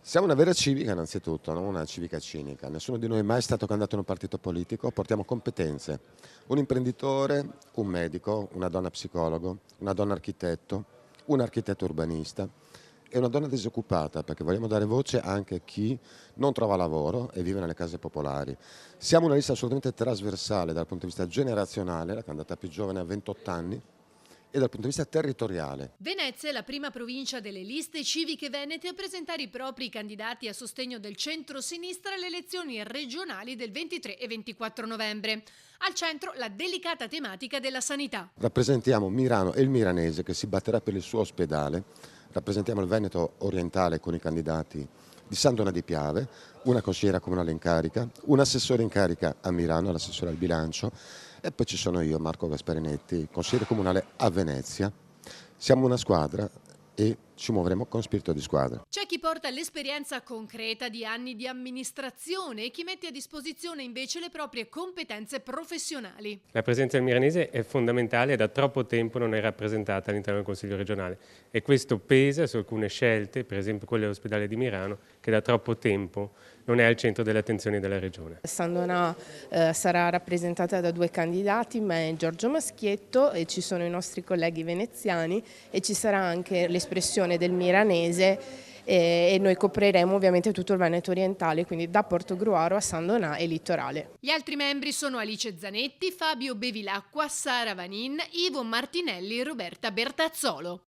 Siamo una vera civica innanzitutto, non una civica cinica. Nessuno di noi è mai stato candidato in un partito politico, portiamo competenze. Un imprenditore, un medico, una donna psicologo, una donna architetto, un architetto urbanista e una donna disoccupata, perché vogliamo dare voce anche a chi non trova lavoro e vive nelle case popolari. Siamo una lista assolutamente trasversale dal punto di vista generazionale, la candidata più giovane ha 28 anni, e dal punto di vista territoriale. Venezia è la prima provincia delle liste civiche venete a presentare i propri candidati a sostegno del centro-sinistra alle elezioni regionali del 23 e 24 novembre. Al centro la delicata tematica della sanità. Rappresentiamo Mirano e il miranese che si batterà per il suo ospedale, rappresentiamo il Veneto orientale con i candidati di San Donà di Piave, una consigliera comunale in carica, un assessore in carica a Milano, l'assessore al bilancio, e poi ci sono io, Marco Gasparinetti, consigliere comunale a Venezia. Siamo una squadra e ci muoveremo con spirito di squadra. C'è chi porta l'esperienza concreta di anni di amministrazione e chi mette a disposizione invece le proprie competenze professionali. La presenza del milanese è fondamentale e da troppo tempo non è rappresentata all'interno del Consiglio regionale e questo pesa su alcune scelte, per esempio quelle dell'ospedale di Mirano, che da troppo tempo non è al centro delle attenzioni della regione. San Donà sarà rappresentata da 2 candidati, me e Giorgio Maschietto, e ci sono i nostri colleghi veneziani e ci sarà anche l'espressione del miranese e noi copriremo ovviamente tutto il Veneto orientale, quindi da Portogruaro a San Donà e Litorale. Gli altri membri sono Alice Zanetti, Fabio Bevilacqua, Sara Vanin, Ivo Martinelli e Roberta Bertazzolo.